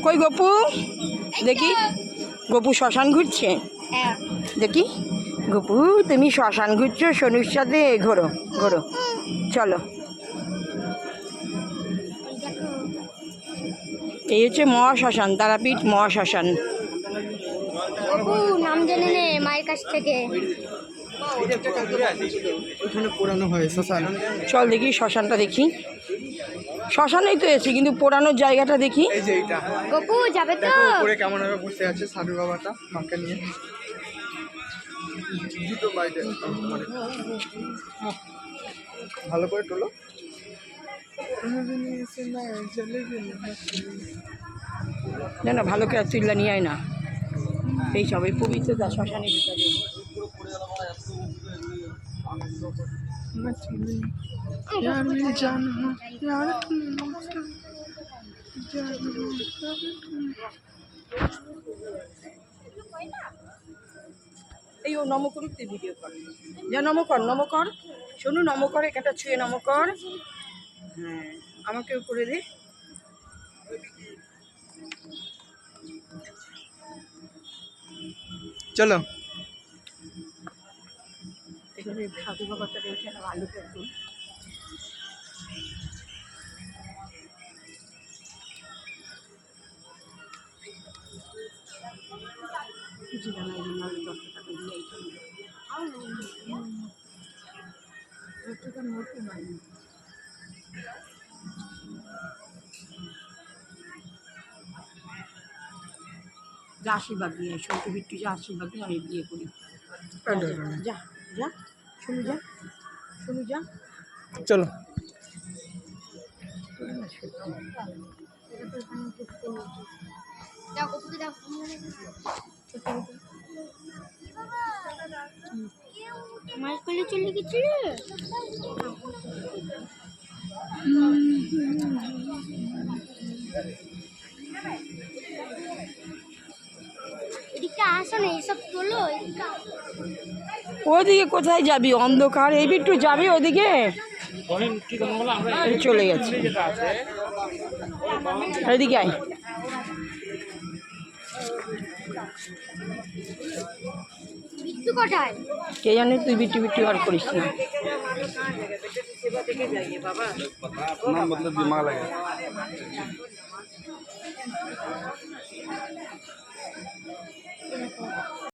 কই গপু দেখি, গপু শ্মশান ঘুরছে। দেখি গপু, তুমি শ্মশান ঘুরছো সোনুর সাথে, ঘোরো ঘোরো, চলো। এই হচ্ছে মহাশ্মশান, তারাপীঠ মহাশ্মশান। নাম জেনে নে মায়ের কাছ থেকে। ওখানে পোড়ানো হয় শ্মশান। চল দেখি শ্মশানটা দেখি। শ্মশানেই তো এসেছি, কিন্তু পোড়ানোর জায়গাটা দেখি। এই যে এইটা গপু যাবে তো? দেখো উপরে কেমন ভাবে বসে আছে সাধু বাবাটা মাকে নিয়ে। জুতো বাইরে ভালো করে তোলো। না না, ভালো করে তুললা নিয়ে আয় না। এই সব এই পবিত্রতা শ্মশানের ভিতরে। এই ও নম করুক, তুই ভিডিও কর, যা নম কর, নম কর, শোনু নম কর, একটা ছুঁয়ে নম কর। হ্যাঁ, আমাকেও করে দে। চলো। এখানে সাধু বাবাটা রয়েছে, আলু করতো। যা আশীর্বাদ দিয়ে, সন্তু বিট্টু যা আশীর্বাদ দিয়ে, আমি বিয়ে করি। যা যা, শুনু যা, শুনু যা। চলো। মায়ের কোলে চলে গেছিল। এদিকে আসো না, এসব তোলো। ওদিকে কোথায় যাবি, অন্ধকার। এই বিট্টু যাবি ওদিকে, চলে গেছে। এদিকে আয়। বিট্টু কোথায়? কে জানে, তুই বিট্টু বিট্টু আর করিস না। নাম বদলে দিমাগ লাগে।